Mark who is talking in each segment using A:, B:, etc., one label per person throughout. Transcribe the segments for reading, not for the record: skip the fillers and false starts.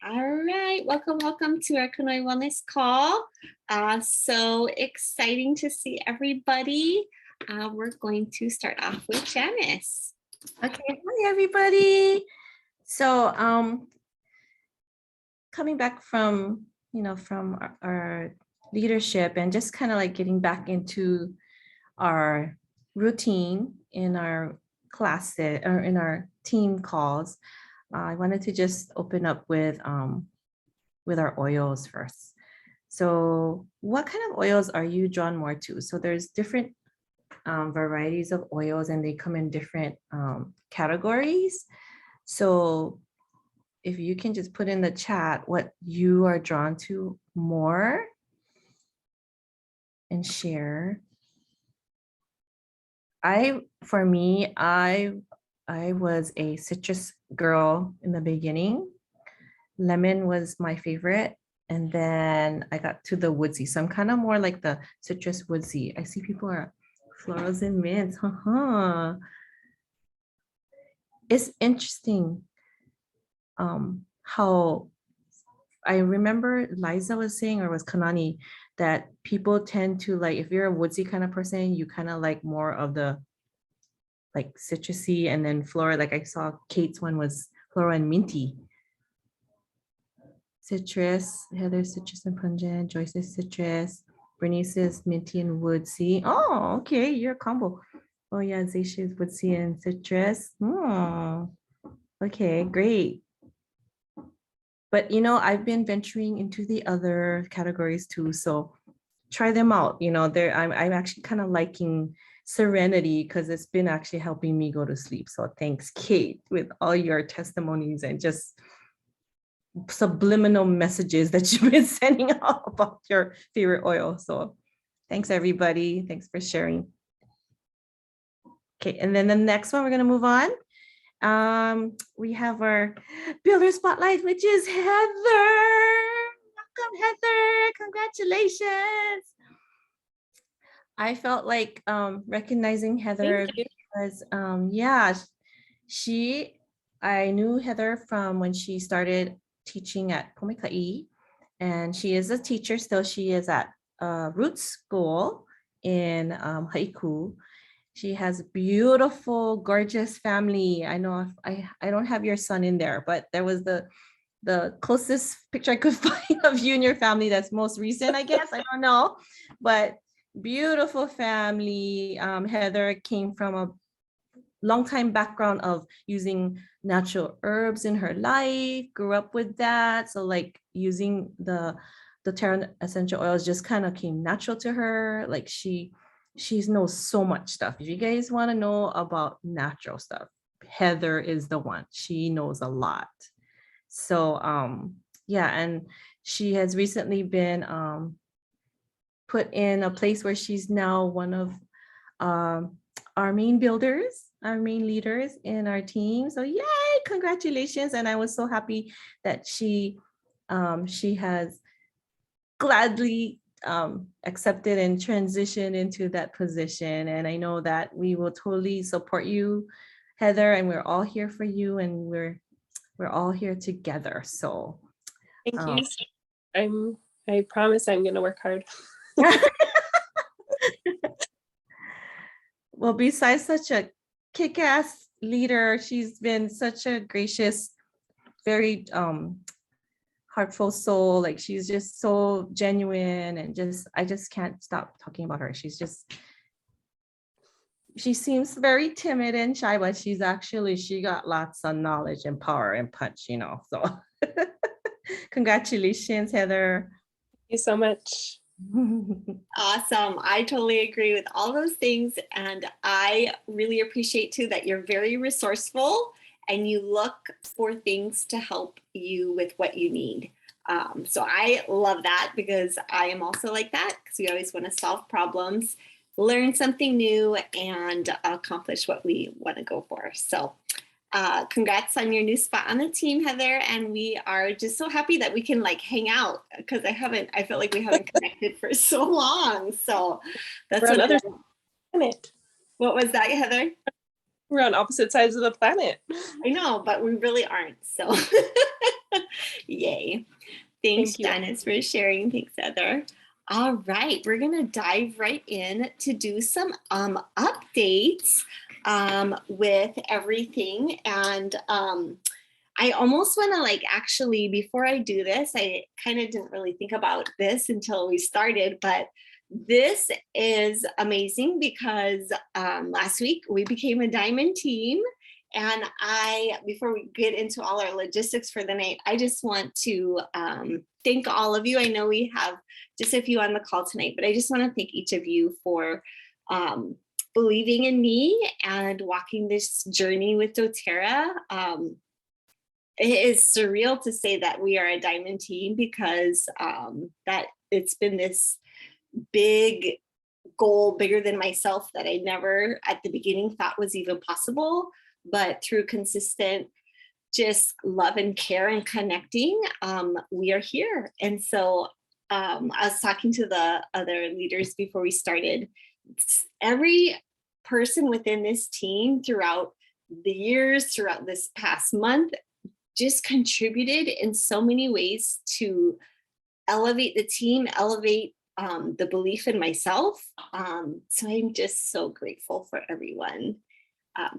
A: All right, welcome to our Kanoe Wellness call. So exciting to see everybody. We're going to start off with Janice.
B: Okay, hi everybody. So coming back from our leadership and just kind of like getting back into our routine in our classes or in our team calls, I wanted to just open up with our oils first. So what kind of oils are you drawn more to? So there's different varieties of oils and they come in different categories. So if you can just put in the chat what you are drawn to more and share. For me, I was a citrus girl in the beginning. Lemon was my favorite. And then I got to the woodsy. So I'm kind of more like the citrus woodsy. I see people are florals and mints. It's interesting how I remember Liza was saying, or was Kanani, that people tend to like, if you're a woodsy kind of person, you kind of like more of the like citrusy, and then floral. Like I saw Kate's one was floral and minty. Citrus, Heather's citrus and pungent, Joyce's citrus, Bernice's minty and woodsy. Oh, okay, you're a combo. Oh yeah, Zaisha's woodsy and citrus. Oh, okay, great. But I've been venturing into the other categories too, so try them out. I'm actually kind of liking Serenity because it's been actually helping me go to sleep. So thanks, Kate, with all your testimonies and just subliminal messages that you've been sending out about your favorite oil. So thanks, everybody. Thanks for sharing. Okay, and then the next one, we're going to move on. We have our builder spotlight, which is Heather. Welcome, Heather. Congratulations. I felt like recognizing Heather because I knew Heather from when she started teaching at Pomekai, and she is a teacher still. She is at Roots School in Haiku. She has a beautiful, gorgeous family. I know I don't have your son in there, but there was the closest picture I could find of you and your family that's most recent, I guess. I don't know, but beautiful family. Heather came from a long time background of using natural herbs in her life, grew up with that. So like using the Terra essential oils just kind of came natural to her. Like she knows so much stuff. If you guys want to know about natural stuff, Heather is the one. She knows a lot. So yeah, and she has recently been put in a place where she's now one of our main builders, our main leaders in our team. So yay, congratulations. And I was so happy that she has gladly accepted and transitioned into that position. And I know that we will totally support you, Heather, and we're all here for you, and we're all here together. So
C: thank you. I promise I'm gonna work hard.
B: Well, besides such a kick-ass leader, she's been such a gracious, very heartful soul. Like she's just so genuine, and I just can't stop talking about her. She seems very timid and shy, but she got lots of knowledge and power and punch, so congratulations, Heather.
C: Thank you so much.
A: Awesome. I totally agree with all those things. And I really appreciate too that you're very resourceful and you look for things to help you with what you need. So I love that because I am also like that, because we always want to solve problems, learn something new, and accomplish what we want to go for. So congrats on your new spot on the team, Heather. And we are just so happy that we can like hang out, because I feel like we haven't connected for so long. So that's
C: another planet.
A: What was that, Heather?
C: We're on opposite sides of the planet.
A: I know, but we really aren't. So Yay. Thanks,
C: Thank you.
A: Janice, for sharing. Thanks, Heather. All right, we're gonna dive right in to do some updates with everything. And I almost wanna actually, before I do this, I kind of didn't really think about this until we started, but this is amazing because last week we became a diamond team. And before we get into all our logistics for the night, I just want to thank all of you. I know we have just a few on the call tonight, but I just want to thank each of you for believing in me and walking this journey with doTERRA. It is surreal to say that we are a diamond team because that it's been this big goal, bigger than myself, that I never at the beginning thought was even possible. But through consistent just love and care and connecting, we are here. And so I was talking to the other leaders before we started. Every person within this team throughout the years, throughout this past month, just contributed in so many ways to elevate the team, elevate the belief in myself. So I'm just so grateful for everyone.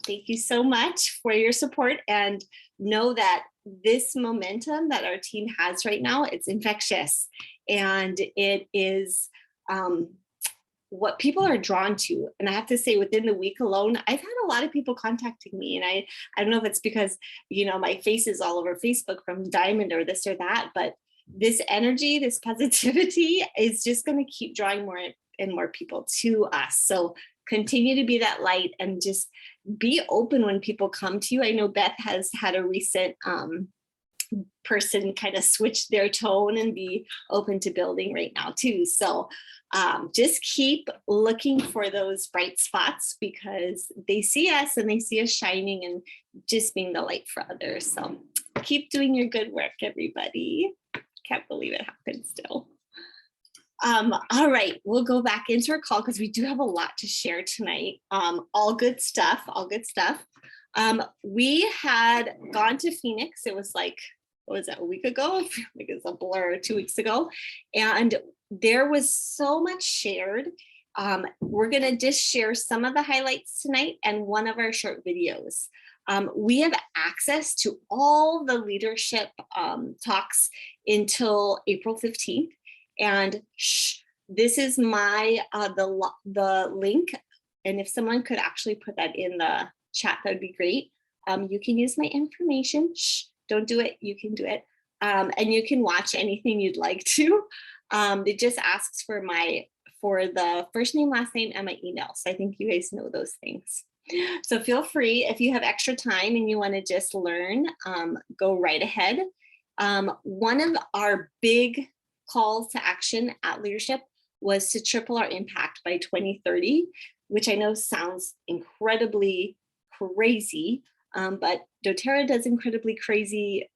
A: Thank you so much for your support, and know that this momentum that our team has right now, it's infectious, and it is what people are drawn to. And I have to say, within the week alone, I've had a lot of people contacting me, and I don't know if it's because, my face is all over Facebook from Diamond or this or that, but this energy, this positivity is just going to keep drawing more and more people to us. So continue to be that light and just be open when people come to you. I know Beth has had a recent person kind of switch their tone and be open to building right now too. So just keep looking for those bright spots, because they see us and they see us shining and just being the light for others. So keep doing your good work, everybody. Can't believe it happened still. All right, we'll go back into our call because we do have a lot to share tonight. All good stuff, all good stuff. We had gone to Phoenix. It was like, what was that, a week ago? I feel like it's a blur, 2 weeks ago. And there was so much shared. We're gonna just share some of the highlights tonight and one of our short videos. We have access to all the leadership talks until April 15th. And this is my the link, and if someone could actually put that in the chat, that would be great. You can use my information. Don't do it, you can do it. And you can watch anything you'd like to. It just asks for the first name, last name, and my email. So I think you guys know those things. So feel free, if you have extra time and you want to just learn, go right ahead. One of our big calls to action at leadership was to triple our impact by 2030, which I know sounds incredibly crazy, but doTERRA does incredibly crazy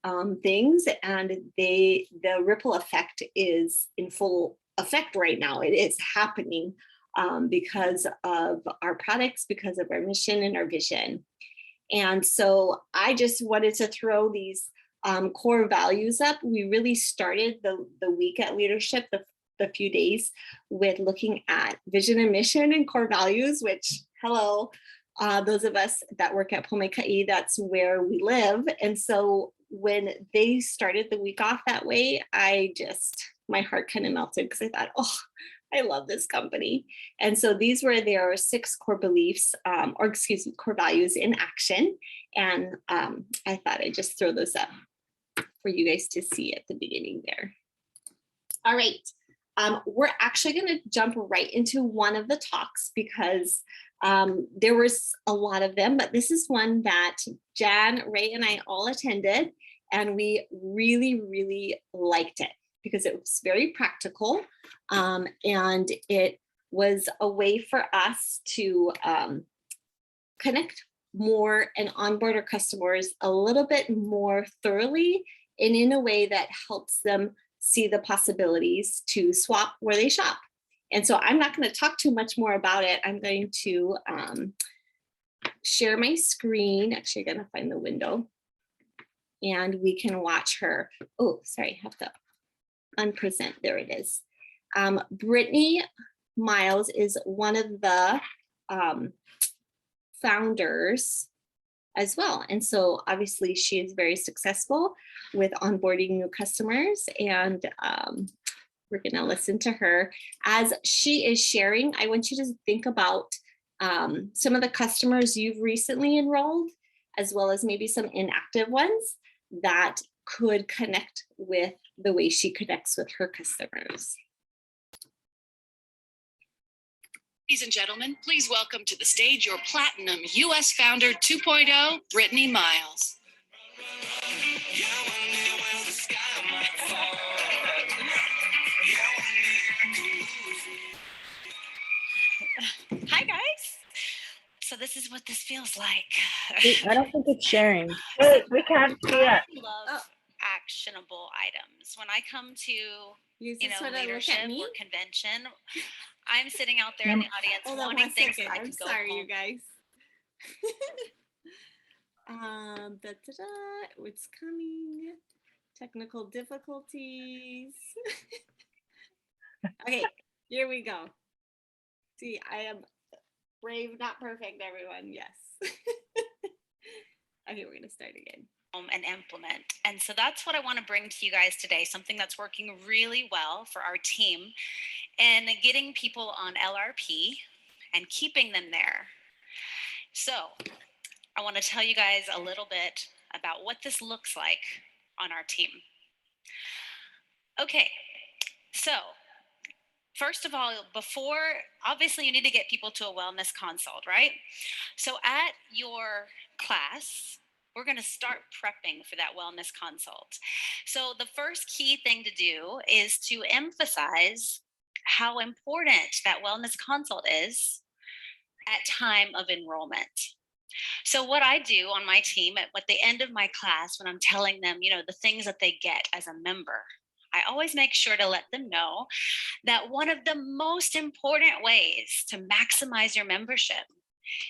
A: things, and the ripple effect is in full effect right now. It is happening because of our products, because of our mission and our vision. And so I just wanted to throw these core values up. We really started the week at leadership, the few days, with looking at vision and mission and core values, which, hello, those of us that work at Pomeikai, that's where we live. And so when they started the week off that way, my heart kind of melted, because I thought, oh, I love this company. And so these were their 6 core beliefs, core values in action. And I thought I'd just throw those up for you guys to see at the beginning there. All right, we're actually going to jump right into one of the talks, because there was a lot of them, but this is one that Jan, Ray, and I all attended, and we really, really liked it because it was very practical, and it was a way for us to connect more and onboard our customers a little bit more thoroughly, and in a way that helps them see the possibilities to swap where they shop. And so I'm not going to talk too much more about it. I'm going to share my screen. Actually, I'm going to find the window. and we can watch her. Oh, sorry, I have to unpresent. There it is. Brittany Miles is one of the founders as well. And so obviously she is very successful with onboarding new customers, and we're going to listen to her. As she is sharing, I want you to think about some of the customers you've recently enrolled, as well as maybe some inactive ones that could connect with the way she connects with her customers.
D: Ladies and gentlemen, please welcome to the stage your Platinum U.S. Founder 2.0, Brittany Miles.
E: Hi guys. So this is what this feels like.
C: I don't think it's sharing.
B: We can't see
E: I
B: it.
E: love actionable items. When I come to leadership or convention, I'm sitting out there in the audience wanting things that I
A: I'm
E: could go
A: sorry,
E: home.
A: you guys. It's coming. Technical difficulties. Okay, here we go. See, I am brave, not perfect, everyone. Yes. Okay, we're gonna start again.
E: And implement. And so that's what I want to bring to you guys today, something that's working really well for our team and getting people on LRP and keeping them there. So I want to tell you guys a little bit about what this looks like on our team. Okay, so first of all, obviously you need to get people to a wellness consult, right? So at your class, we're going to start prepping for that wellness consult. So the first key thing to do is to emphasize how important that wellness consult is at time of enrollment. So what I do on my team at the end of my class, when I'm telling them, the things that they get as a member, I always make sure to let them know that one of the most important ways to maximize your membership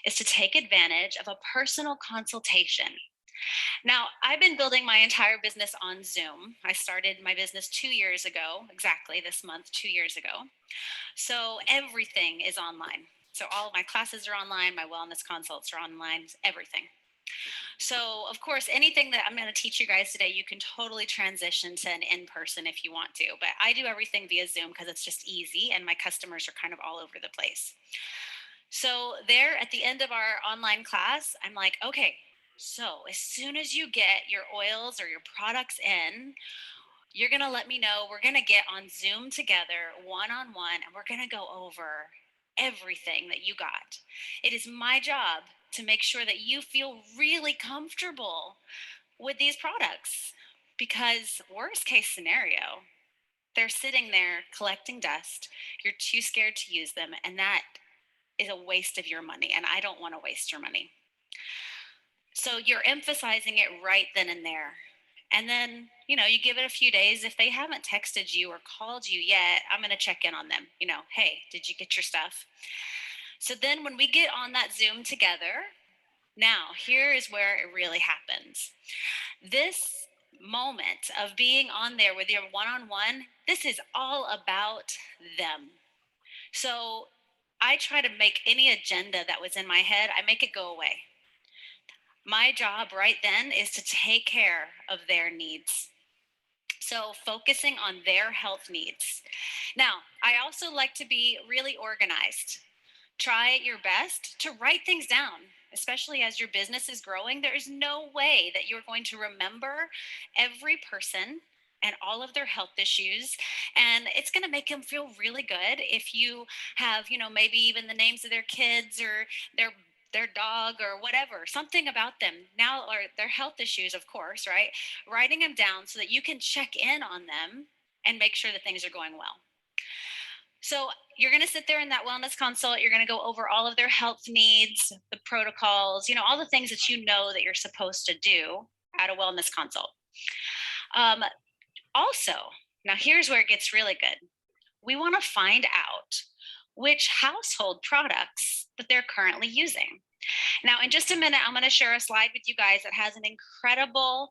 E: is to take advantage of a personal consultation. Now, I've been building my entire business on Zoom. I started my business 2 years ago, exactly this month, 2 years ago. So everything is online. So all of my classes are online, my wellness consults are online, everything. So of course, anything that I'm going to teach you guys today, you can totally transition to an in-person if you want to, but I do everything via Zoom because it's just easy and my customers are kind of all over the place. So there at the end of our online class, I'm like, okay, so as soon as you get your oils or your products in, you're going to let me know. We're going to get on Zoom together one-on-one and we're going to go over everything that you got. It is my job to make sure that you feel really comfortable with these products, because worst case scenario, they're sitting there collecting dust. You're too scared to use them. And that is a waste of your money. And I don't want to waste your money. So you're emphasizing it right then and there. And then, you give it a few days. If they haven't texted you or called you yet, I'm going to check in on them. Hey, did you get your stuff? So then when we get on that Zoom together, now here is where it really happens. This moment of being on there with your one-on-one, this is all about them. So I try to make any agenda that was in my head, I make it go away. My job right then is to take care of their needs. So focusing on their health needs. Now, I also like to be really organized. Try your best to write things down, especially as your business is growing. There is no way that you're going to remember every person and all of their health issues. And it's going to make them feel really good if you have, maybe even the names of their kids or their dog or whatever, something about them now, or their health issues, of course, right? Writing them down so that you can check in on them and make sure that things are going well. So you're going to sit there in that wellness consult. You're going to go over all of their health needs, the protocols, all the things that that you're supposed to do at a wellness consult. Also, now here's where it gets really good. We want to find out which household products that they're currently using. Now, in just a minute, I'm going to share a slide with you guys that has an incredible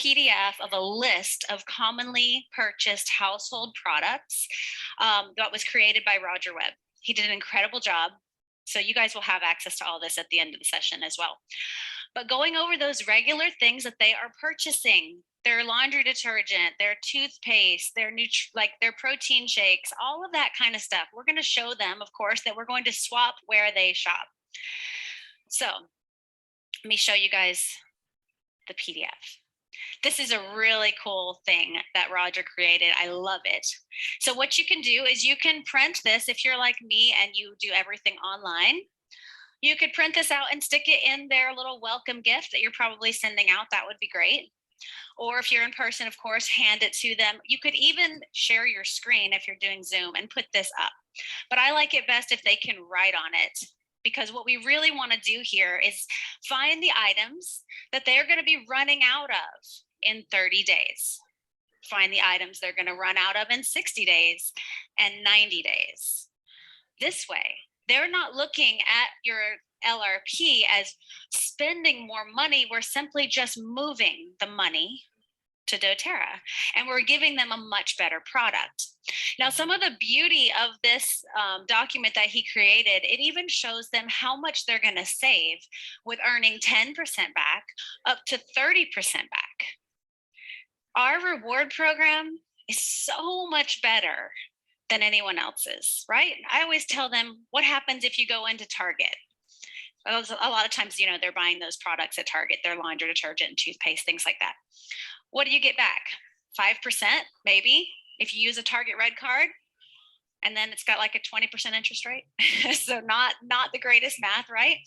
E: PDF of a list of commonly purchased household products that was created by Roger Webb. He did an incredible job. So you guys will have access to all this at the end of the session as well. But going over those regular things that they are purchasing, their laundry detergent, their toothpaste, their protein shakes, all of that kind of stuff. We're going to show them, of course, that we're going to swap where they shop. So let me show you guys the PDF. This is a really cool thing that Roger created. I love it. So what you can do is you can print this if you're like me and you do everything online. You could print this out and stick it in their little welcome gift that you're probably sending out. That would be great. Or if you're in person, of course, hand it to them. You could even share your screen if you're doing Zoom and put this up. But I like it best if they can write on it, because what we really want to do here is find the items that they're going to be running out of in 30 days. Find the items they're going to run out of in 60 days and 90 days. This way, they're not looking at your LRP as spending more money. We're simply just moving the money to doTERRA, and we're giving them a much better product. Now, some of the beauty of this document that he created, it even shows them how much they're going to save with earning 10% back up to 30% back. Our reward program is so much better than anyone else's, right? I always tell them, what happens if you go into Target? A lot of times, they're buying those products at Target, their laundry detergent and toothpaste, things like that. What do you get back? 5%, maybe, if you use a Target Red card, and then it's got like a 20% interest rate. So not the greatest math, right?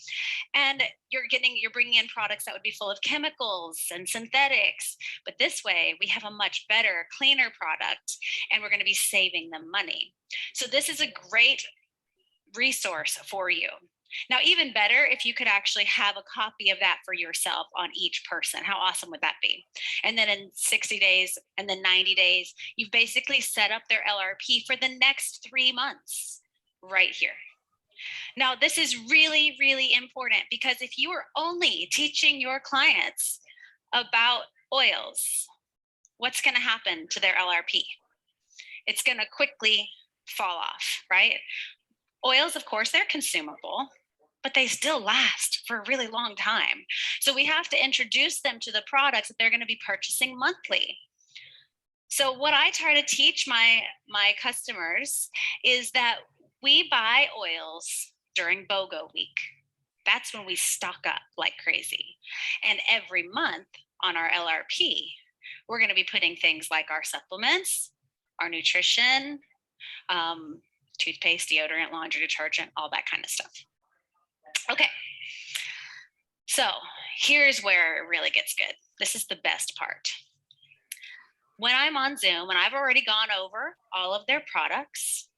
E: And you're bringing in products that would be full of chemicals and synthetics. But this way, we have a much better, cleaner product, and we're going to be saving them money. So this is a great resource for you. Now, even better if you could actually have a copy of that for yourself on each person. How awesome would that be? And then in 60 days and then 90 days, you've basically set up their LRP for the next 3 months right here. Now, this is really, really important, because if you are only teaching your clients about oils, what's going to happen to their LRP? It's going to quickly fall off, right? Oils, of course, they're consumable, but they still last for a really long time. So we have to introduce them to the products that they're going to be purchasing monthly. So what I try to teach my customers is that we buy oils during BOGO week. That's when we stock up like crazy. And every month on our LRP, we're going to be putting things like our supplements, our nutrition, toothpaste, deodorant, laundry detergent, all that kind of stuff. Okay, so here's where it really gets good. This is the best part. When I'm on Zoom and I've already gone over all of their products,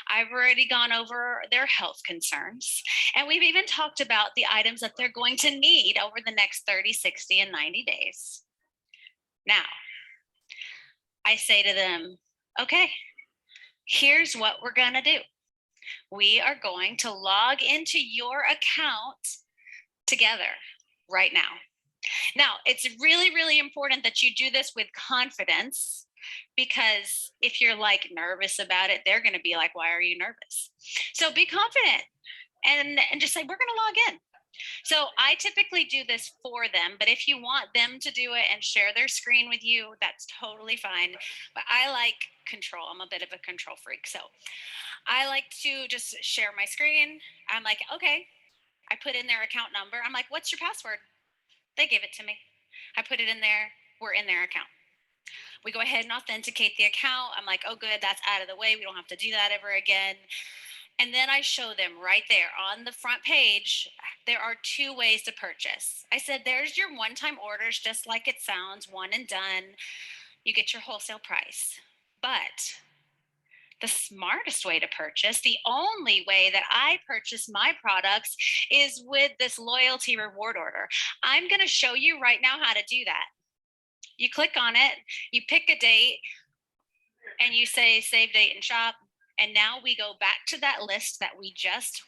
E: I've already gone over their health concerns, and we've even talked about the items that they're going to need over the next 30, 60, and 90 days. Now, I say to them, okay, here's what we're going to do. We are going to log into your account together right now. Now, it's really, really important that you do this with confidence, because if you're like nervous about it, they're going to be like, why are you nervous? So be confident and just say, we're going to log in. So I typically do this for them, but if you want them to do it and share their screen with you, that's totally fine. But I like control. I'm a bit of a control freak. So I like to just share my screen. I'm like, okay, I put in their account number. I'm like, what's your password? They give it to me. I put it in there. We're in their account. We go ahead and authenticate the account. I'm like, oh, good, that's out of the way. We don't have to do that ever again. And then I show them right there on the front page, there are 2 ways to purchase. I said, there's your one-time orders, just like it sounds, one and done. You get your wholesale price. But the smartest way to purchase, the only way that I purchase my products, is with this loyalty reward order. I'm going to show you right now how to do that. You click on it, you pick a date, and you say save date and shop. And now we go back to that list that we just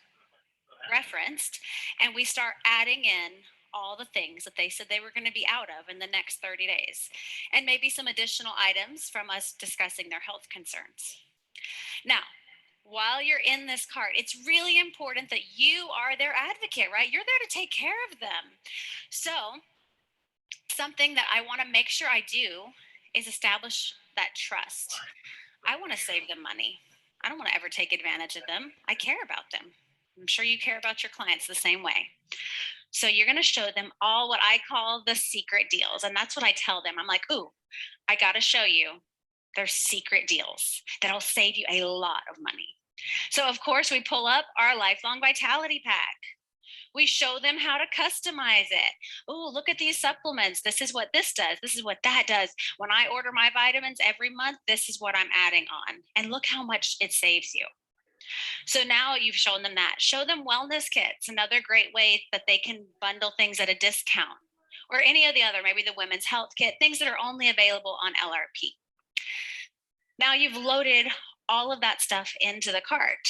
E: referenced, and we start adding in all the things that they said they were going to be out of in the next 30 days, and maybe some additional items from us discussing their health concerns. Now, while you're in this cart, it's really important that you are their advocate, right? You're there to take care of them. So, something that I want to make sure I do is establish that trust. I want to save them money. I don't want to ever take advantage of them. I care about them. I'm sure you care about your clients the same way. So you're going to show them all what I call the secret deals. And that's what I tell them. I'm like, ooh, I got to show you their secret deals that'll save you a lot of money. So, of course, we pull up our Lifelong Vitality Pack. We show them how to customize it. Oh, look at these supplements. This is what this does. This is what that does. When I order my vitamins every month, this is what I'm adding on. And look how much it saves you. So now you've shown them that. Show them wellness kits, another great way that they can bundle things at a discount, or any of the other, maybe the women's health kit, things that are only available on LRP. Now you've loaded all of that stuff into the cart.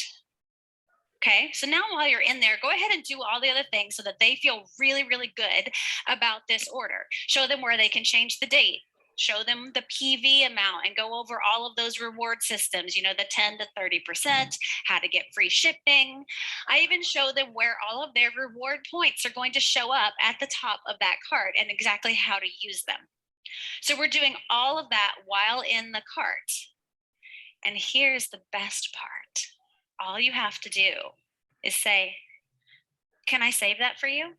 E: Okay, so now while you're in there, go ahead and do all the other things so that they feel really, really good about this order. Show them where they can change the date. Show them the PV amount and go over all of those reward systems, you know, the 10 to 30%, how to get free shipping. I even show them where all of their reward points are going to show up at the top of that cart and exactly how to use them. So we're doing all of that while in the cart. And here's the best part. All you have to do is say, can I save that for you?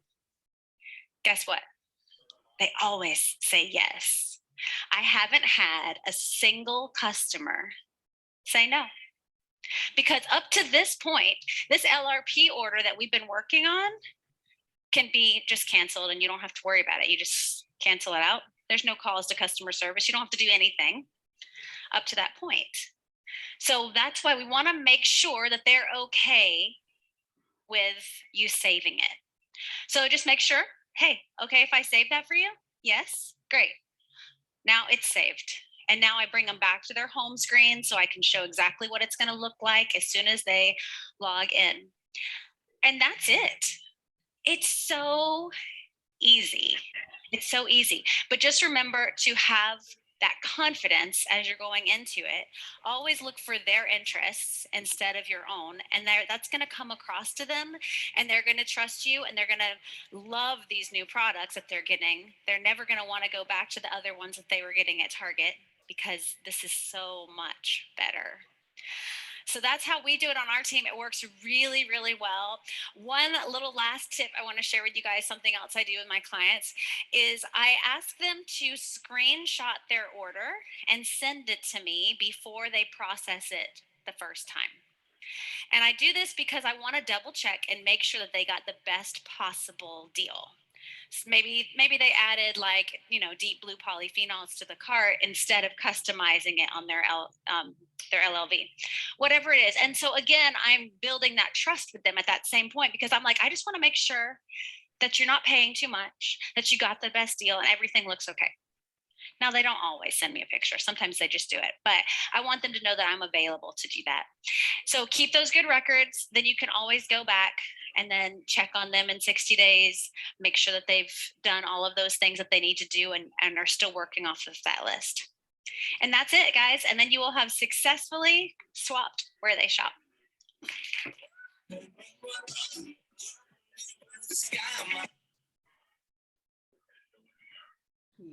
E: Guess what? They always say yes. I haven't had a single customer say no. Because up to this point, this LRP order that we've been working on can be just canceled and you don't have to worry about it. You just cancel it out. There's no calls to customer service. You don't have to do anything up to that point. So that's why we want to make sure that they're okay with you saving it. So just make sure, hey, okay, if I save that for you? Yes, great. Now it's saved. And now I bring them back to their home screen so I can show exactly what it's going to look like as soon as they log in. And that's it. It's so easy. It's so easy. But just remember to have that confidence as you're going into it. Always look for their interests instead of your own, and that's going to come across to them, and they're going to trust you, and they're going to love these new products that they're getting. They're never going to want to go back to the other ones that they were getting at Target because this is so much better. So that's how we do it on our team. It works really, really well. One little last tip I want to share with you guys, something else I do with my clients, is I ask them to screenshot their order and send it to me before they process it the first time. And I do this because I want to double check and make sure that they got the best possible deal. Maybe they added, like, you know, deep blue polyphenols to the cart instead of customizing it on their LLV, whatever it is. And so again, I'm building that trust with them at that same point because I'm like, I just want to make sure that you're not paying too much, that you got the best deal and everything looks okay. Now, they don't always send me a picture. Sometimes they just do it, but I want them to know that I'm available to do that. So keep those good records. Then you can always go back and then check on them in 60 days, make sure that they've done all of those things that they need to do and are still working off of that list. And that's it, guys. And then you will have successfully swapped where they shop.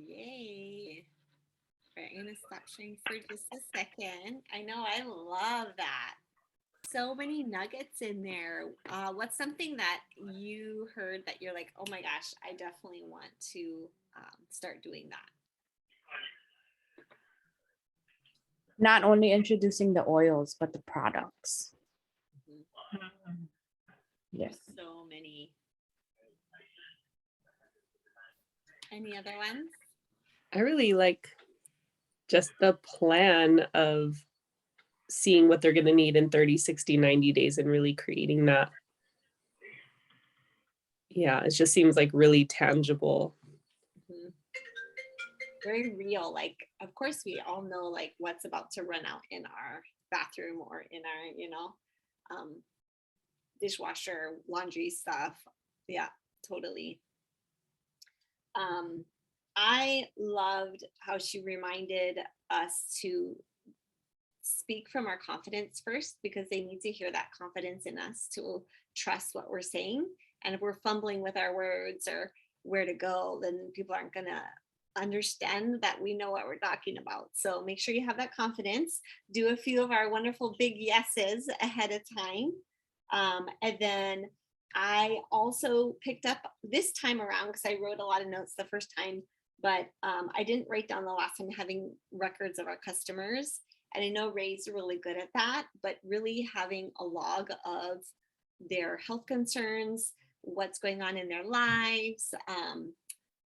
A: Yay. All right, I'm going to stop sharing for just a second. I know, I love that. So many nuggets in there. What's something that you heard that you're like, oh my gosh, I definitely want to start doing that?
F: Not only introducing the oils, but the products.
A: Mm-hmm.
F: Yes.
A: So many. Any other ones?
C: I really like just the plan of seeing what they're going to need in 30, 60, 90 days and really creating that. Yeah, it just seems like really tangible.
A: Mm-hmm. Very real. Like, of course, we all know like what's about to run out in our bathroom or in our, you know, dishwasher, laundry stuff. Yeah, totally. I loved how she reminded us to speak from our confidence first, because they need to hear that confidence in us to trust what we're saying. And if we're fumbling with our words or where to go, then people aren't going to understand that we know what we're talking about. So make sure you have that confidence. Do a few of our wonderful big yeses ahead of time. And then I also picked up this time around, because I wrote a lot of notes the first time, but I didn't write down the last time, having records of our customers. And I know Ray's really good at that, but really having a log of their health concerns, what's going on in their lives.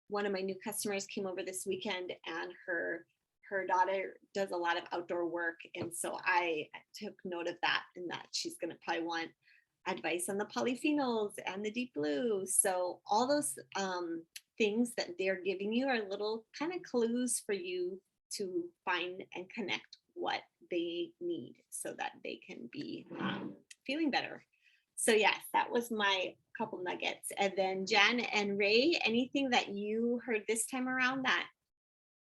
A: One of my new customers came over this weekend, and her daughter does a lot of outdoor work. And so I took note of that, and that she's going to probably want advice on the polyphenols and the deep blue. So all those things that they're giving you are little kind of clues for you to find and connect what they need so that they can be feeling better. So yes, that was my couple nuggets. And then Jen and Ray, anything that you heard this time around that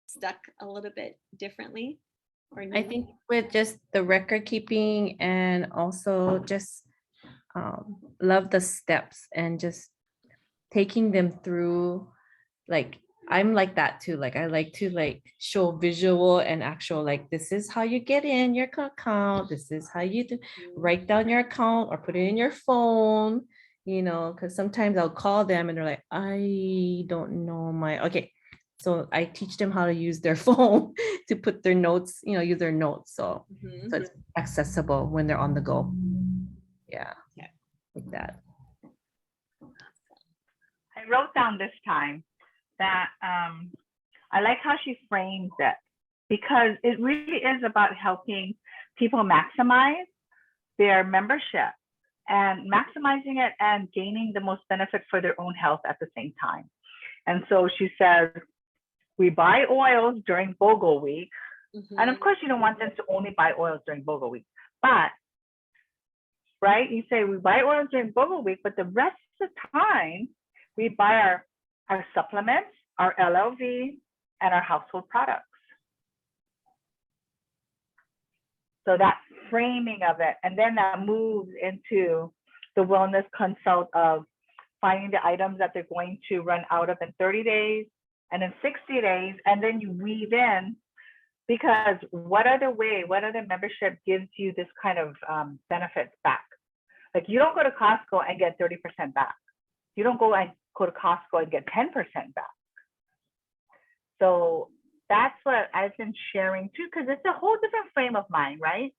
A: stuck a little bit differently? Or
B: I
A: new?
B: think with just the record keeping, and also just love the steps and just taking them through. Like I'm like that too. Like I like to like show visual and actual, like this is how you get in your account. This is how you write down your account or put it in your phone, because sometimes I'll call them and they're like, I don't know my, okay. So I teach them how to use their phone to put their notes, use their notes. So it's accessible when they're on the go. Yeah.
A: Yeah.
B: Like that.
G: I wrote down this time that I like how she frames it, because it really is about helping people maximize their membership and maximizing it and gaining the most benefit for their own health at the same time. And so she says, we buy oils during BOGO week. And of course, you don't want them to only buy oils during BOGO week, but right, you say we buy oils during BOGO week, but the rest of the time we buy our supplements, our LLV, and our household products. So that framing of it, and then that moves into the wellness consult of finding the items that they're going to run out of in 30 days and in 60 days, and then you weave in, because what other membership gives you this kind of benefits back? Like you don't go to Costco and get 30% back. You don't go to Costco and get 10% back. So that's what I've been sharing too, because it's a whole different frame of mind, right?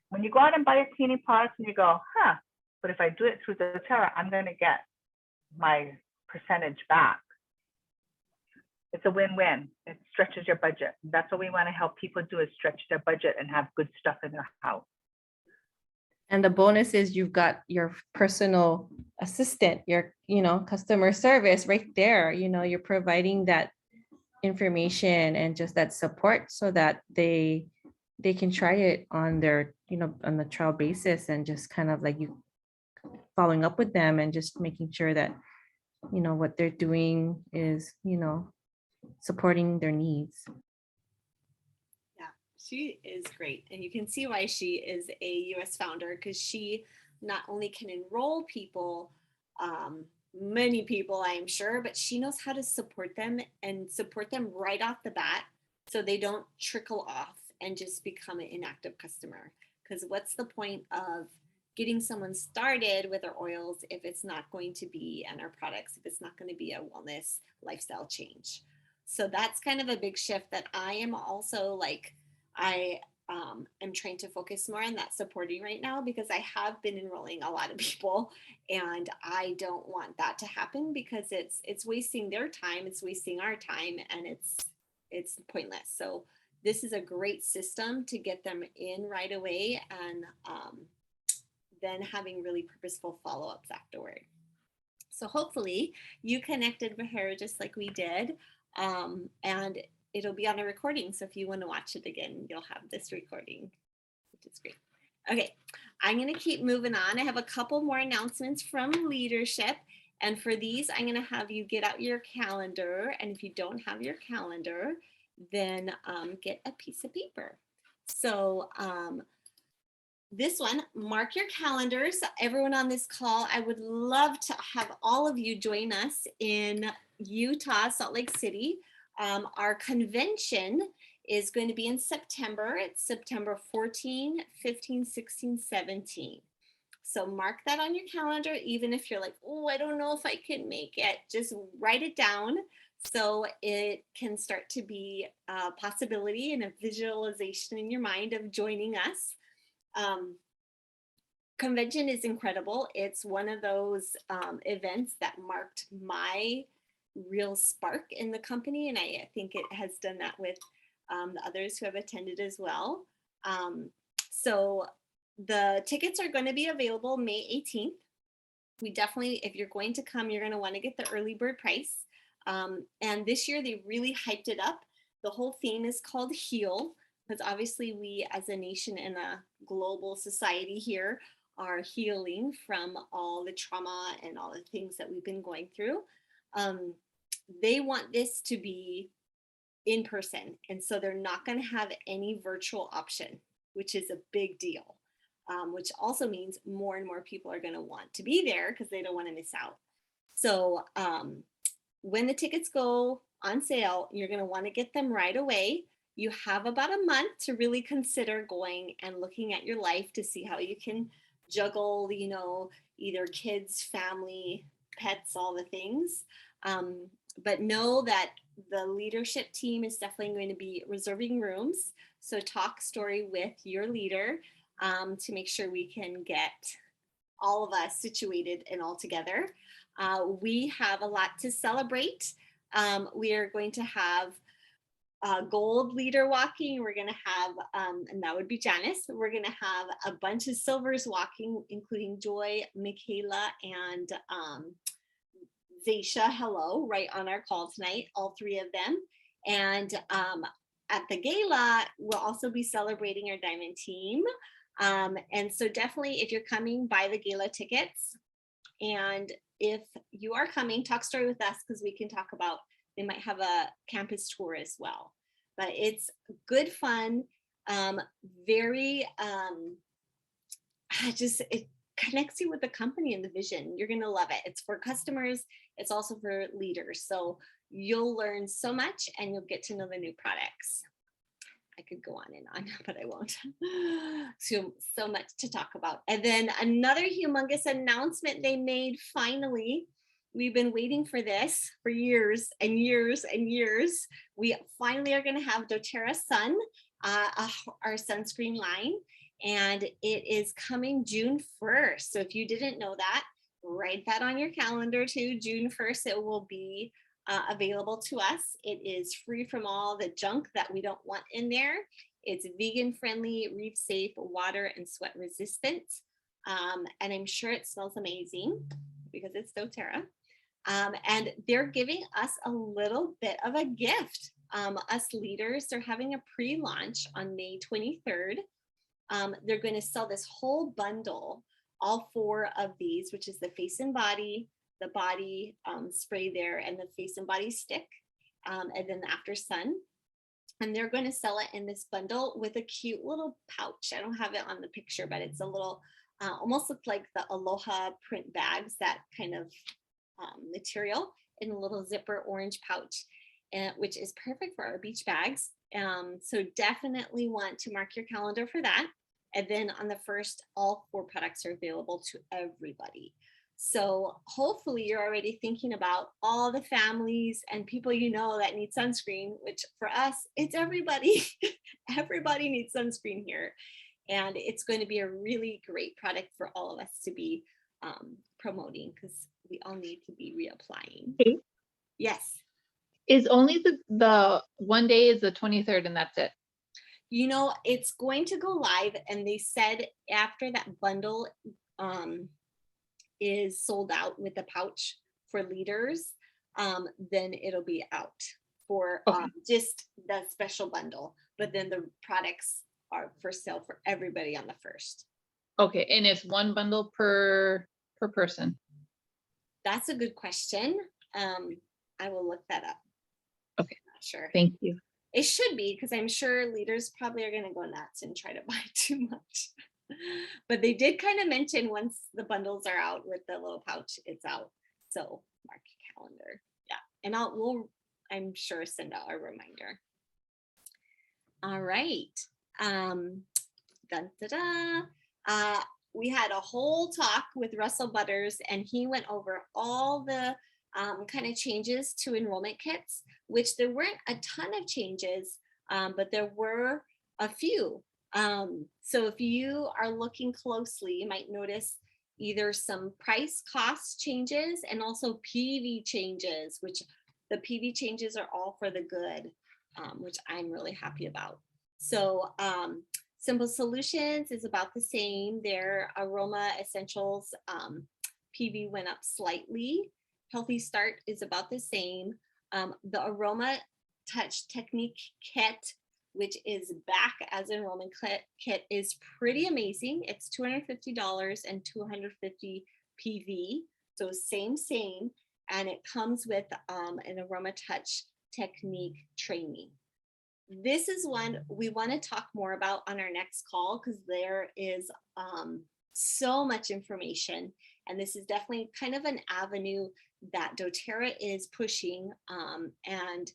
G: When you go out and buy a cleaning product and you go, but if I do it through the Terra, I'm going to get my percentage back. It's a win-win. It stretches your budget. That's what we want to help people do, is stretch their budget and have good stuff in their house.
B: And the bonus is you've got your personal assistant, your, customer service right there. You're providing that information and just that support so that they can try it on their, on the trial basis, and just kind of like you following up with them and just making sure that, what they're doing is, supporting their needs.
A: She is great. And you can see why she is a US founder, because she not only can enroll people, many people, I'm sure, but she knows how to support them right off the bat, so they don't trickle off and just become an inactive customer. Because what's the point of getting someone started with our oils if it's not going to be, and our products, if it's not going to be a wellness lifestyle change? So that's kind of a big shift that I am also like, I am trying to focus more on that supporting right now, because I have been enrolling a lot of people, and I don't want that to happen, because it's wasting their time, it's wasting our time, and it's pointless. So this is a great system to get them in right away, and then having really purposeful follow-ups afterward. So hopefully you connected with her just like we did, and it'll be on a recording. So if you want to watch it again, you'll have this recording, which is great. Okay, I'm going to keep moving on. I have a couple more announcements from leadership. And for these, I'm going to have you get out your calendar. And if you don't have your calendar, then get a piece of paper. So this one, mark your calendars. Everyone on this call, I would love to have all of you join us in Utah, Salt Lake City. Our convention is going to be in September. It's September 14, 15, 16, 17. So mark that on your calendar, even if you're like, oh, I don't know if I can make it, just write it down so it can start to be a possibility and a visualization in your mind of joining us. Convention is incredible. It's one of those events that marked my real spark in the company, and I think it has done that with the others who have attended as well. So the tickets are going to be available May 18th. We definitely, if you're going to come, you're going to want to get the early bird price. And this year they really hyped it up. The whole theme is called Heal, because obviously we as a nation and a global society here are healing from all the trauma and all the things that we've been going through. They want this to be in person. And so they're not going to have any virtual option, which is a big deal, which also means more and more people are going to want to be there because they don't want to miss out. So when the tickets go on sale, you're going to want to get them right away. You have about a month to really consider going and looking at your life to see how you can juggle, you know, either kids, family, pets, all the things. But know that the leadership team is definitely going to be reserving rooms. So talk story with your leader to make sure we can get all of us situated and all together. We have a lot to celebrate. We are going to have gold leader walking. We're going to have, and that would be Janice. We're going to have a bunch of silvers walking, including Joy, Michaela, and Zaisha, hello, right on our call tonight, all three of them. And at the gala, we'll also be celebrating our diamond team. And so definitely if you're coming, buy the gala tickets. And if you are coming, talk story with us because we can talk about, they might have a campus tour as well. But it's good fun, very, it connects you with the company and the vision. You're going to love it. It's for customers. It's also for leaders. So you'll learn so much and you'll get to know the new products. I could go on and on, but I won't. So much to talk about. And then another humongous announcement they made finally. We've been waiting for this for years and years and years. We finally are going to have doTERRA Sun, our sunscreen line, and it is coming June 1st. So if you didn't know that, write that on your calendar too. June 1st, it will be available to us. It is free from all the junk that we don't want in there. It's vegan friendly, reef safe, water and sweat resistant. And I'm sure it smells amazing because it's doTERRA. And they're giving us a little bit of a gift. Us leaders, they're having a pre-launch on May 23rd. They're going to sell this whole bundle, all 4 of these, which is the face and body, the body spray there, and the face and body stick, and then the after sun. And they're going to sell it in this bundle with a cute little pouch. I don't have it on the picture, but it's a little, almost looks like the Aloha print bags, that kind of material, in a little zipper orange pouch, which is perfect for our beach bags. So definitely want to mark your calendar for that. And then on the 1st, all 4 products are available to everybody. So hopefully you're already thinking about all the families and people you know that need sunscreen, which for us, it's everybody. Everybody needs sunscreen here. And it's going to be a really great product for all of us to be promoting because we all need to be reapplying.
H: Okay.
A: Yes.
H: Is only the one day is the 23rd and that's it?
A: You know, it's going to go live, and they said after that bundle is sold out with the pouch for leaders, then it'll be out for just the special bundle. But then the products are for sale for everybody on the 1st.
H: Okay, and it's 1 bundle per person.
A: That's a good question. I will look that up.
H: Okay.
A: Not sure.
H: Thank you.
A: It should be, because I'm sure leaders probably are going to go nuts and try to buy too much. But they did kind of mention once the bundles are out with the little pouch, it's out. So mark your calendar. Yeah. And I'm sure send out a reminder. All right. Dun, da, da. We had a whole talk with Russell Butters, and he went over all the kind of changes to enrollment kits, which there weren't a ton of changes, but there were a few. So if you are looking closely, you might notice either some price cost changes and also PV changes, which the PV changes are all for the good, which I'm really happy about. So Simple Solutions is about the same. Their Aroma Essentials PV went up slightly. Healthy Start is about the same. The Aroma Touch Technique Kit, which is back as enrollment kit, is pretty amazing. It's $250 and 250 PV. So same. And it comes with an Aroma Touch Technique training. This is one we want to talk more about on our next call, because there is so much information. And this is definitely kind of an avenue that doTERRA is pushing. And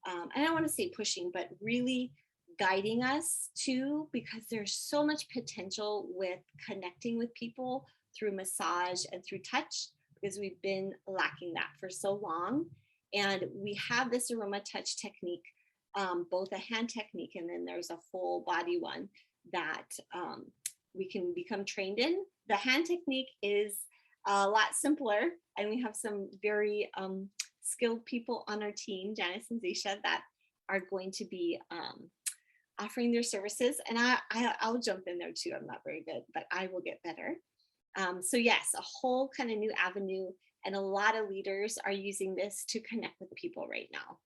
A: I don't want to say pushing, but really guiding us to, because there's so much potential with connecting with people through massage and through touch, because we've been lacking that for so long. And we have this Aroma Touch technique, both a hand technique, and then there's a full body one that we can become trained in. The hand technique is a lot simpler, and we have some very skilled people on our team, Janice and Zesha, that are going to be offering their services. And I'll jump in there too. I'm not very good, but I will get better. So yes, a whole kind of new avenue, and a lot of leaders are using this to connect with people right now.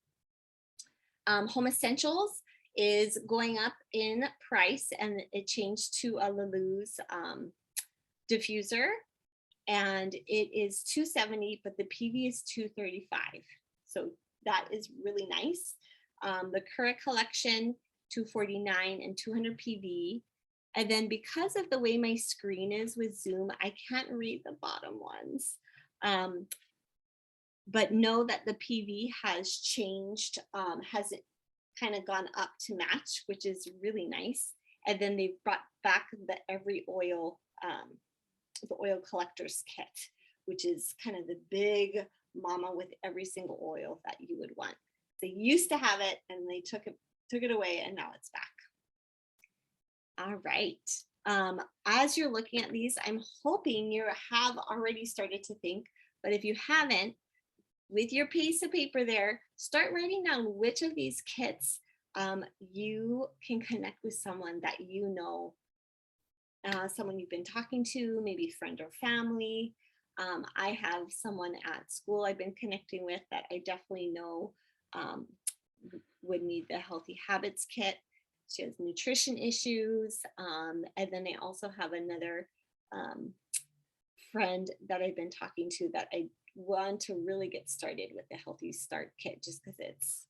A: Home Essentials is going up in price, and it changed to a Lulu's diffuser, and it is $270, but the PV is $235. So that is really nice. The current collection, $249 and 200 PV. And then because of the way my screen is with Zoom, I can't read the bottom ones. But know that the PV has changed, has kind of gone up to match, which is really nice. And then they've brought back the every oil, the oil collector's kit, which is kind of the big mama with every single oil that you would want. They used to have it, and they took it away, and now it's back. All right. As you're looking at these, I'm hoping you have already started to think, but if you haven't, with your piece of paper there, start writing down which of these kits you can connect with someone that you know, someone you've been talking to, maybe friend or family. I have someone at school I've been connecting with that I definitely know would need the Healthy Habits kit. She has nutrition issues. And then I also have another friend that I've been talking to that I want to really get started with the Healthy Start kit, just because it's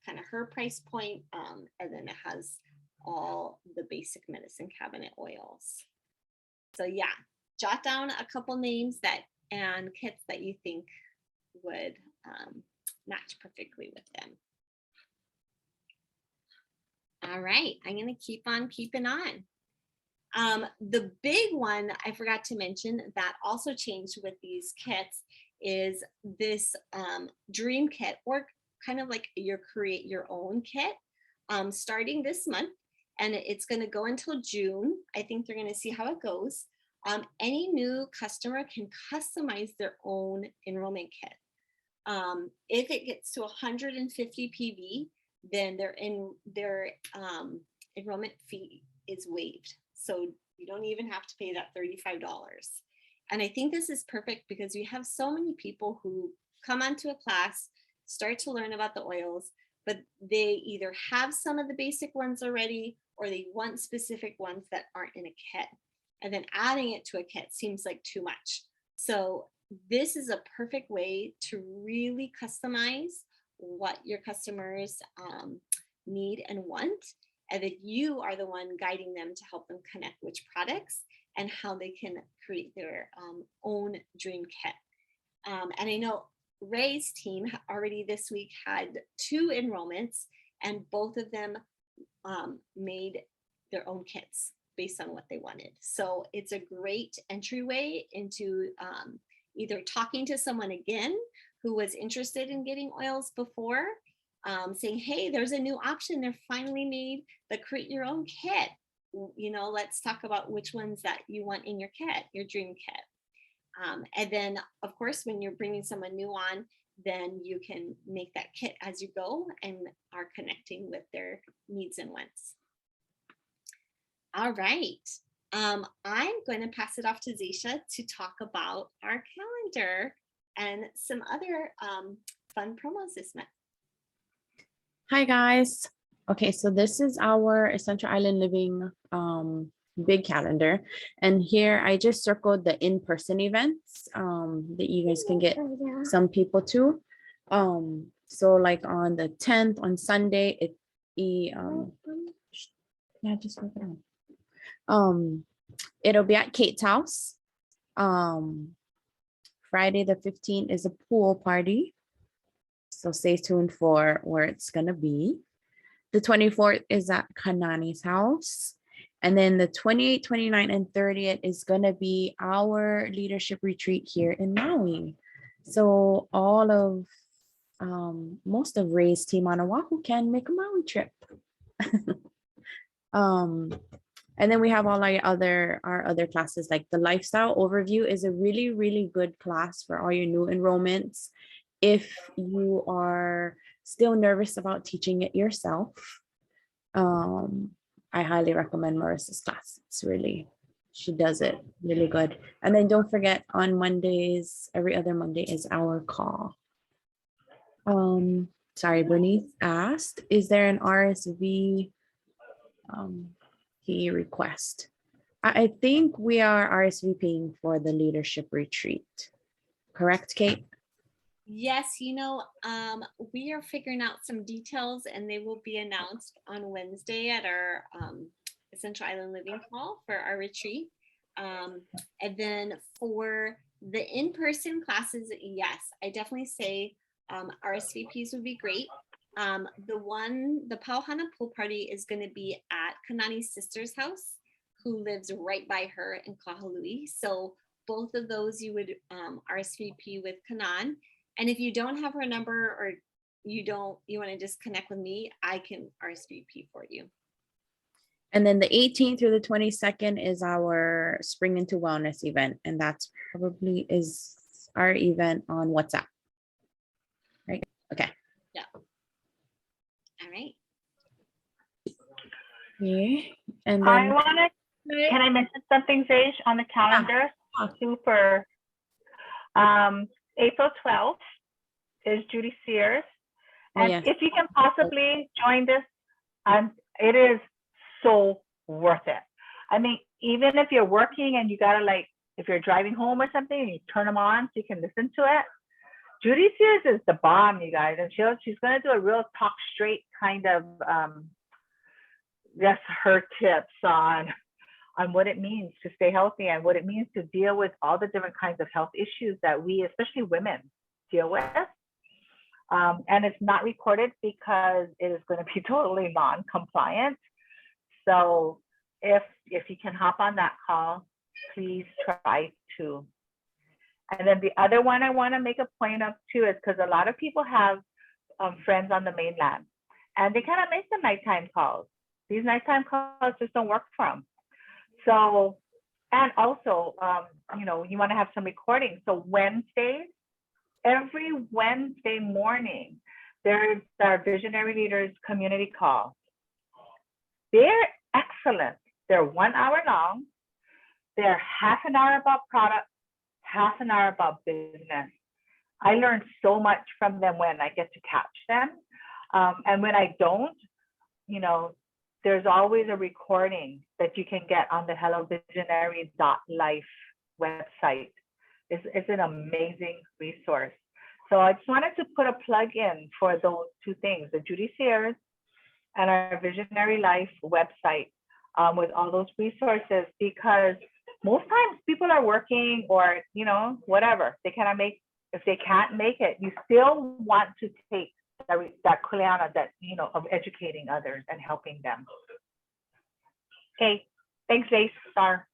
A: kind of her price point. And then it has all the basic medicine cabinet oils. So yeah, jot down a couple names and kits that you think would match perfectly with them. All right, I'm gonna keep on keeping on. The big one I forgot to mention that also changed with these kits is this dream kit, or kind of like your create your own kit, starting this month, and it's going to go until June. I think they're going to see how it goes. Any new customer can customize their own enrollment kit. If it gets to 150 PV, then their enrollment fee is waived. So you don't even have to pay that $35. And I think this is perfect because we have so many people who come onto a class, start to learn about the oils, but they either have some of the basic ones already, or they want specific ones that aren't in a kit. And then adding it to a kit seems like too much. So this is a perfect way to really customize what your customers need and want, and that you are the one guiding them to help them connect which products and how they can create their own dream kit. And I know Ray's team already this week had 2 enrollments, and both of them made their own kits based on what they wanted. So it's a great entryway into either talking to someone again who was interested in getting oils before, saying, hey, there's a new option. They're finally made the create your own kit. You know, let's talk about which ones that you want in your kit, your dream kit. And then, of course, when you're bringing someone new on, then you can make that kit as you go and are connecting with their needs and wants. All right. I'm going to pass it off to Zisha to talk about our calendar and some other fun promos this month.
F: Hi guys. Okay, so this is our Essential Island Living big calendar, and here I just circled the in-person events that you guys can get some people to. So like on the 10th on Sunday, it'll be at Kate's house. Friday the 15th is a pool party, so stay tuned for where it's gonna be. The 24th is at Kanoe's house. And then the 28th, 29th, and 30th is going to be our leadership retreat here in Maui. So all of, most of Ray's team on Oahu can make a Maui trip. And then we have all our other classes, like the lifestyle overview is a really, really good class for all your new enrollments. If you are still nervous about teaching it yourself, I highly recommend Marissa's class. It's really, she does it really good. And then don't forget, on Mondays, every other Monday is our call. Sorry, Bernice asked, is there an RSV key request? I think we are RSVPing for the leadership retreat. Correct, Kate?
A: Yes, you know, we are figuring out some details, and they will be announced on Wednesday at our Essential Island Living Hall for our retreat. And then for the in-person classes, yes, I definitely say RSVPs would be great. The Pauhana pool party is going to be at Kanane's sister's house, who lives right by her in Kahului. So both of those you would RSVP with Kanan. And if you don't have her number, or you want to just connect with me, I can RSVP for you.
F: And then the 18th through the 22nd is our Spring into Wellness event. And that's probably is our event on WhatsApp. Right? Okay.
A: Yeah. All right.
F: Yeah. And
G: I
F: then
G: want to, can I mention something, Zay, on the calendar?
F: Yeah.
G: Super. April 12th is Judy Sears. And
F: yes.
G: if you can possibly join this, it is so worth it. I mean, even if you're working and you gotta, like, if you're driving home or something and you turn them on so you can listen to it, Judy Sears is the bomb, you guys. And she's gonna do a real talk straight kind of, just her tips on what it means to stay healthy and what it means to deal with all the different kinds of health issues that we, especially women, deal with. And it's not recorded because it is going to be totally non-compliant. So if you can hop on that call, please try to. And then the other one I want to make a point of too is because a lot of people have friends on the mainland, and they kind of make the nighttime calls. These nighttime calls just don't work for them. So, and also, you know, you want to have some recordings. So Wednesdays, every Wednesday morning, there's our Visionary Leaders community call. They're excellent. They're 1 hour long. They're half an hour about product, half an hour about business. I learned so much from them when I get to catch them. And when I don't, you know, there's always a recording that you can get on the hellovisionary.life website. It's an amazing resource. So I just wanted to put a plug in for those two things, the Judy Sears and our Visionary Life website, with all those resources, because most times people are working or, you know, whatever, they cannot make, if they can't make it, you still want to take that kuleana, that, you know, of educating others and helping them. Okay, thanks, Ace, Star.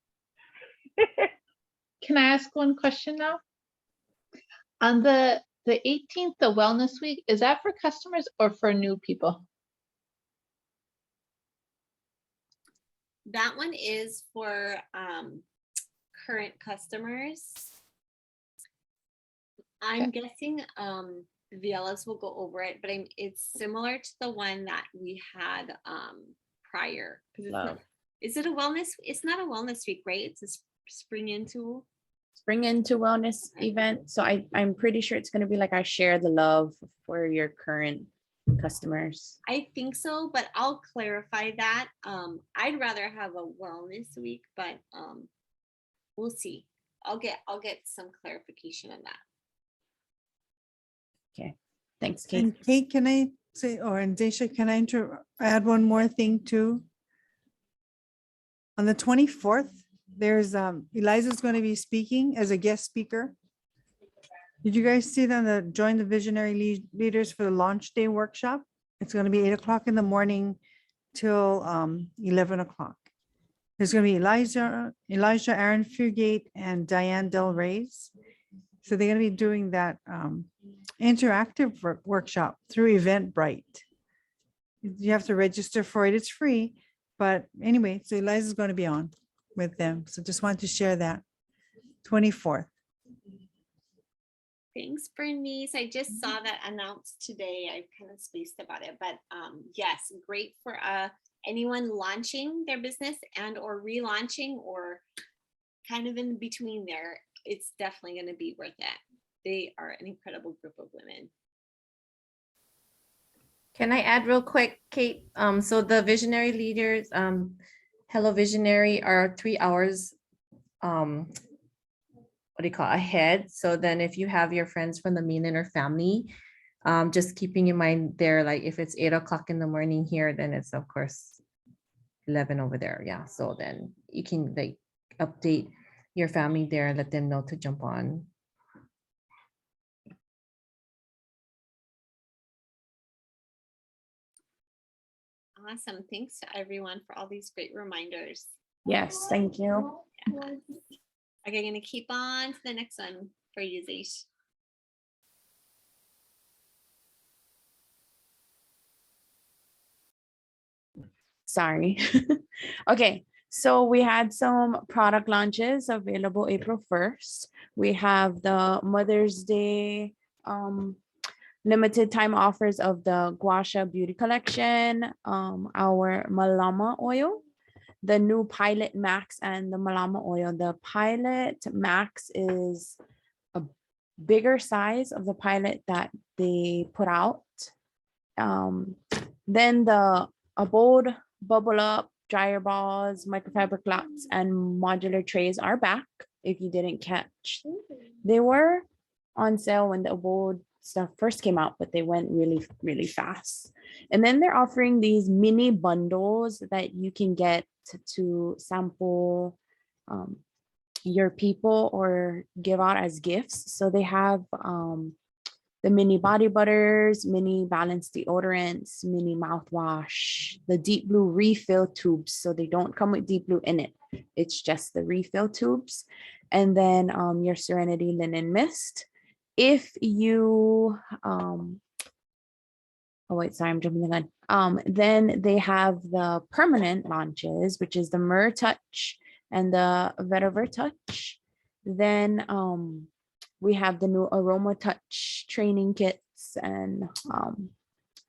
H: Can I ask one question now? On the 18th, the Wellness Week, is that for customers or for new people?
A: That one is for current customers. I'm guessing Vielas will go over it, but it's similar to the one that we had prior. 'Cause it's not- is it a wellness? It's not a wellness week, right? It's a spring into.
F: Spring into wellness event. So I'm pretty sure it's going to be like I share the love for your current customers.
A: I think so, but I'll clarify that. I'd rather have a wellness week, but we'll see. I'll get some clarification on that.
F: Okay, thanks, Kate.
I: And Kate, can I say, or and Daisha, can I add one more thing too? On the 24th, there's Eliza's going to be speaking as a guest speaker. Did you guys see it on the Join the Visionary Leaders for the Launch Day workshop? It's going to be 8 o'clock in the morning till 11 o'clock. There's going to be Elijah Aaron Fugate, and Diane Del Reyes. So they're going to be doing that interactive workshop through Eventbrite. You have to register for it. It's free. But anyway, so Eliza's going to be on with them. So just wanted to share that. 24th.
A: Thanks, Bernice. I just saw that announced today. I kind of spaced about it, but yes, great for anyone launching their business and or relaunching or kind of in between there. It's definitely going to be worth it. They are an incredible group of women.
B: Can I add real quick, Kate? So the visionary leaders, Hello Visionary, are 3 hours, what do you call it, ahead. So then if you have your friends from the mainland or family, just keeping in mind there, like if it's 8 o'clock in the morning here, then it's of course 11 over there. Yeah. So then you can like update your family there, let them know to jump on.
A: Awesome. Thanks to everyone for all these great reminders.
F: Yes, thank you.
A: Okay, I'm going to keep on to the next one for you, Zaish.
F: Sorry. Okay, so we had some product launches available April 1st. We have the Mother's Day limited time offers of the Gua Sha Beauty Collection, our Malama oil, the new Pilot Max, and the Malama oil. The Pilot Max is a bigger size of the Pilot that they put out. Then the Abode Bubble Up dryer balls, microfiber cloths, and modular trays are back. If you didn't catch, they were on sale when the Abode stuff first came out, but they went really, really fast. And then they're offering these mini bundles that you can get to sample your people or give out as gifts. So they have the mini body butters, mini balanced deodorants, mini mouthwash, the deep blue refill tubes. So they don't come with deep blue in it. It's just the refill tubes. And then your Serenity Linen Mist. If you, oh wait, sorry, I'm jumping the gun. Then they have the permanent launches, which is the Mer Touch and the Vetiver Touch. Then we have the new Aroma Touch training kits and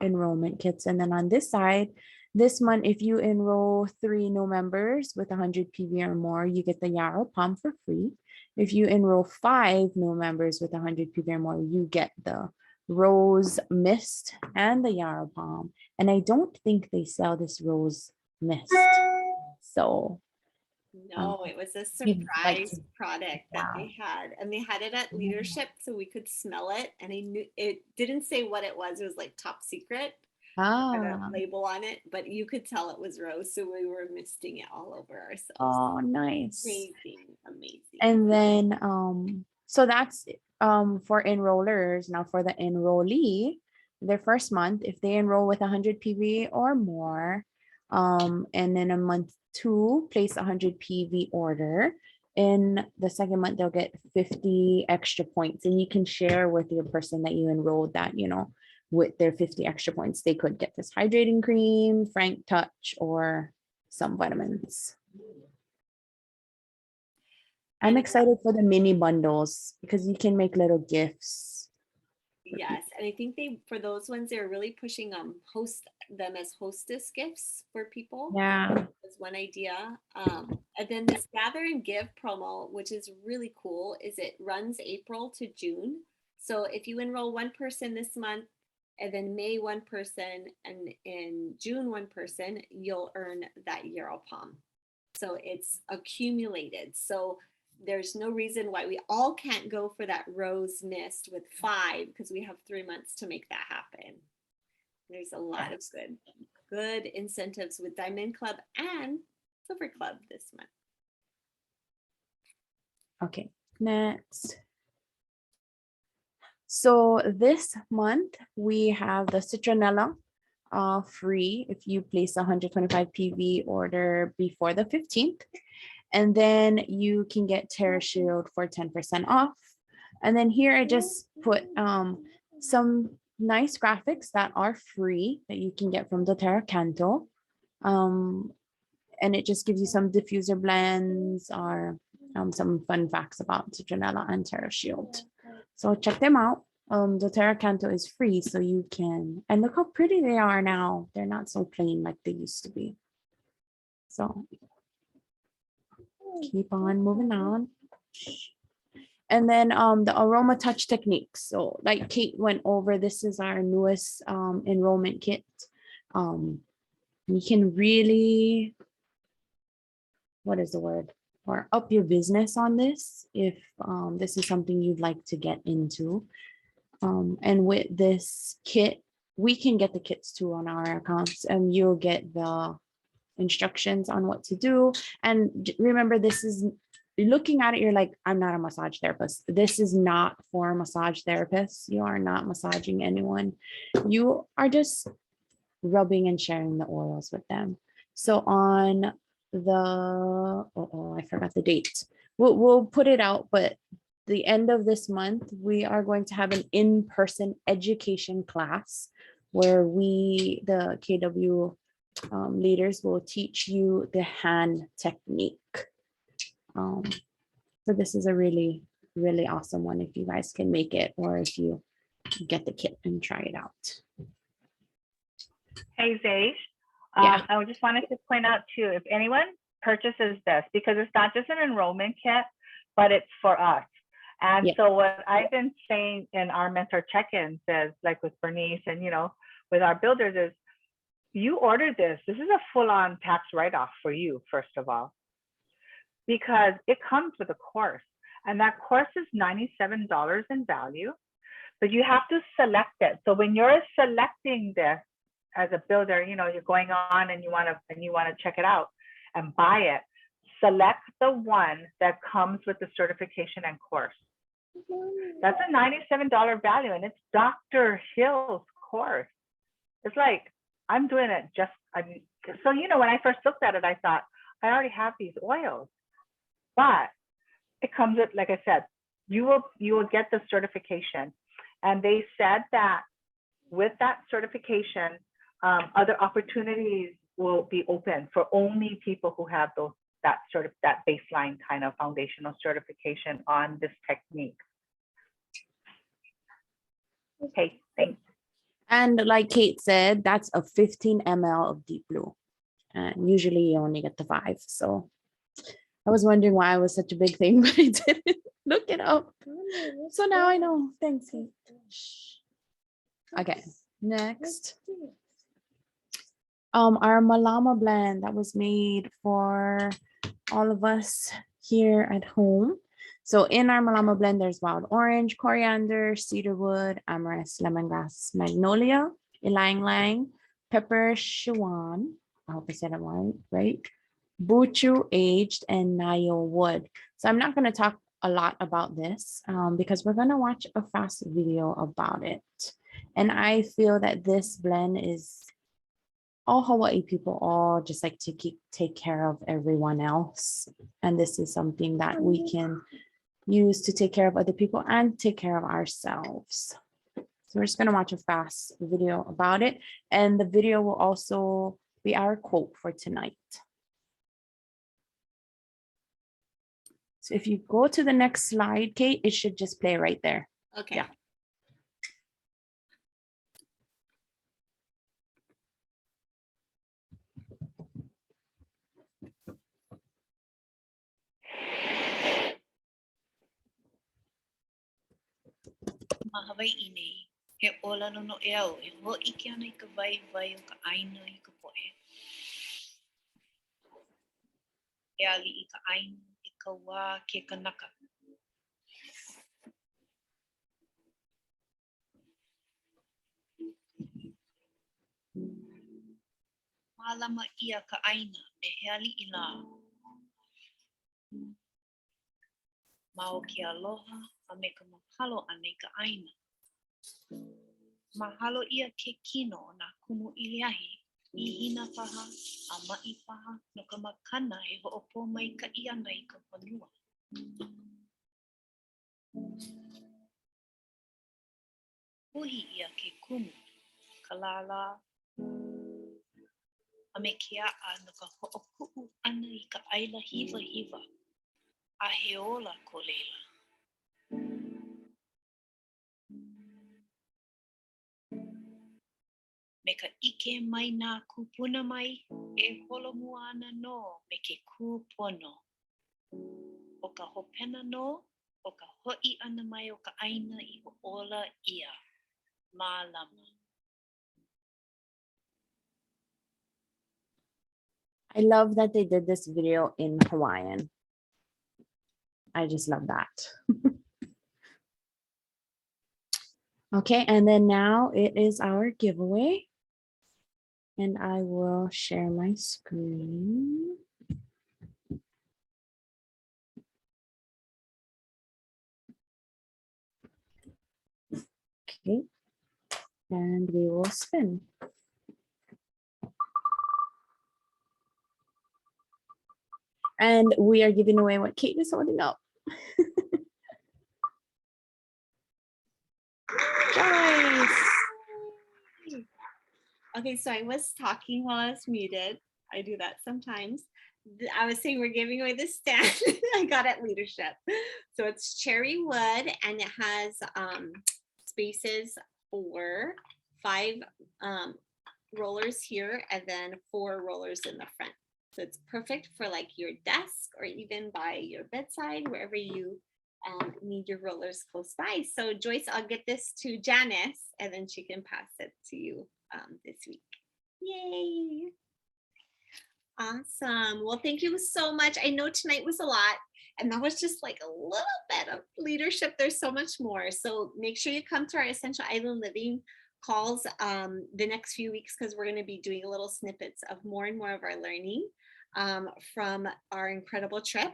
F: enrollment kits. And then on this side, this month, if you enroll 3 new members with 100 PV or more, you get the Yarrow Palm for free. If you enroll 5 new members with 100 PV or more, you get the Rose Mist and the Yarrow Palm. And I don't think they sell this Rose Mist. So
A: No, it was a
F: You'd like
A: surprise
F: to-
A: product that they had, and they had it at leadership so we could smell it. And I knew it didn't say what it was. It was like top secret, had a
F: Ah,
A: label on it, but you could tell it was rose. So we were misting it all over ourselves.
F: oh, nice.
A: Amazing, amazing.
F: And then, so that's for enrollers. Now for the enrollee, their first month, if they enroll with 100 PV or more, and then a month 2, place a 100 PV order. In the second month, they'll get 50 extra points, and you can share with your person that you enrolled that, you know, with their 50 extra points, they could get this hydrating cream, Frank Touch, or some vitamins. I'm
A: And
F: excited for the mini bundles because you can make little gifts.
A: yes, and I think they for those ones they're really pushing host them as hostess gifts for people.
F: Yeah.
A: That's one idea. And then this gather and give promo, which is really cool, is it runs April to June. So if you enroll one person this month, and then May one person, and in June one person, you'll earn that Euro Palm. So it's accumulated. So there's no reason why we all can't go for that rose mist with 5 because we have 3 months to make that happen. There's a lot of good incentives with Diamond Club and Silver Club this month.
F: Okay, next. So this month we have the citronella free if you place a 125 PV order before the 15th. And then you can get Terra Shield for 10% off. And then here I just put some nice graphics that are free that you can get from the Terra Canto. And it just gives you some diffuser blends or some fun facts about citronella and Terra Shield. So check them out. The Terra Canto is free, so you can, and look how pretty they are now. They're not so plain like they used to be. So keep on moving on. And then the aroma touch techniques. So like Kate went over, this is our newest enrollment kit. You can really, what is the word? Or up your business on this if this is something you'd like to get into. And with this kit, we can get the kits too on our accounts, and you'll get the instructions on what to do. And remember, this is looking at it, you're like, I'm not a massage therapist. This is not for massage therapists. You are not massaging anyone. You are just rubbing and sharing the oils with them. So on the, I forgot the date. We'll put it out, but the end of this month, we are going to have an in-person education class where we, the KW leaders, will teach you the hand technique. So this is a really, really awesome one if you guys can make it, or if you get the kit and try it out.
G: Hey, Zay,
F: Yeah.
G: I just wanted to point out too, if anyone purchases this, because it's not just an enrollment kit, but it's for us. And
F: Yeah.
G: so what I've been saying in our mentor check-ins is, like with Bernice and, you know, with our builders, is you order this. This is a full-on tax write-off for you, first of all, because it comes with a course, and that course is $97 in value, but you have to select it. So when you're selecting this as a builder, you know, you're going on and you want to check it out and buy it, select the one that comes with the certification and course. That's a $97 value, and it's Dr. Hill's course. It's like, I'm doing it just, so, you know, when I first looked at it, I thought, I already have these oils, but it comes with, like I said, you will get the certification. And they said that with that certification, other opportunities will be open for only people who have that baseline kind of foundational certification on this technique. Okay, thanks.
F: And like Kate said, that's a 15 ml of deep blue. And usually you only get the 5. So I was wondering why it was such a big thing, but I didn't look it up. So now I know. Thanks, Kate. Okay, next. Our Malama blend that was made for all of us here at home. So in our Malama blend, there's wild orange, coriander, cedarwood, amaranth, lemongrass, magnolia, ylang ylang, pepper, sichuan. I hope I said it right. Buchu aged and Nayo wood. So I'm not going to talk a lot about this because we're going to watch a fast video about it. And I feel that this blend is all Hawaii people all just like to take care of everyone else. And this is something that we can use to take care of other people and take care of ourselves. So we're just going to watch a fast video about it. And the video will also be our quote for tonight. So if you go to the next slide, Kate, it should just play right there.
A: Okay.
F: Yeah.
E: Ma Hawaii nei, he ola no no e au, e ho ike ana I ka vai o ka aina I ka poe. E ali I ka aina, I ka wā ke kanaka. Malama ia ka aina, e he ali I la. Ma o ke aloha, a me ka mahalo ana I ka aina. Mahalo ia ke kino na kumu iliahi, I hina paha, a mai paha, no ka makana e ho'opo mai ka iana I ka panua. Puhi ia ke kumu, ka lala, a me ke a no ka ho'oku'u ana I ka aila hiva hiva, a he ola ko leila. Me ka ike mai nā kupuna mai, e holomua ana no me ke kupono. O ka hopena no, o ka ho'i ana mai o ka aina I ho'ola ia. Mālama.
F: I love that they did this video in Hawaiian. I just love that. Okay, and then now it is our giveaway. And I will share my screen. Okay, and we will spin. And we are giving away what Kate is holding up. Joyce.
A: Okay, so I was talking while I was muted. I do that sometimes. I was saying we're giving away this stand I got at Leadership. So it's cherry wood and it has spaces for 5 rollers here and then 4 rollers in the front. So it's perfect for like your desk or even by your bedside, wherever you need your rollers close by. So Joyce, I'll get this to Janice and then she can pass it to you this week. Yay. Awesome. Well, thank you so much. I know tonight was a lot and that was just like a little bit of leadership. There's so much more. So make sure you come to our Essential Island Living calls the next few weeks because we're going to be doing little snippets of more and more of our learning from our incredible trip.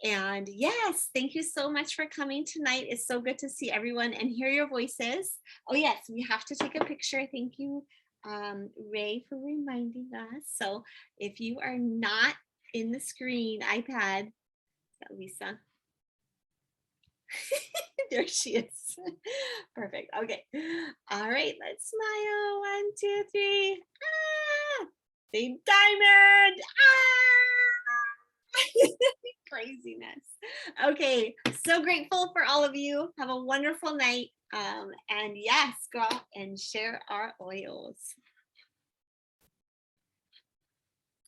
A: And yes, thank you so much for coming tonight. It's so good to see everyone and hear your voices. Oh yes, we have to take a picture. Thank you, Ray, for reminding us. So if you are not in the screen iPad, is that Lisa? There she is. Perfect. Okay. All right, let's smile. 1, 2, 3. Ah! Say diamond. Ah! Craziness. Okay, so grateful for all of you. Have a wonderful night. And yes, go out and share our oils.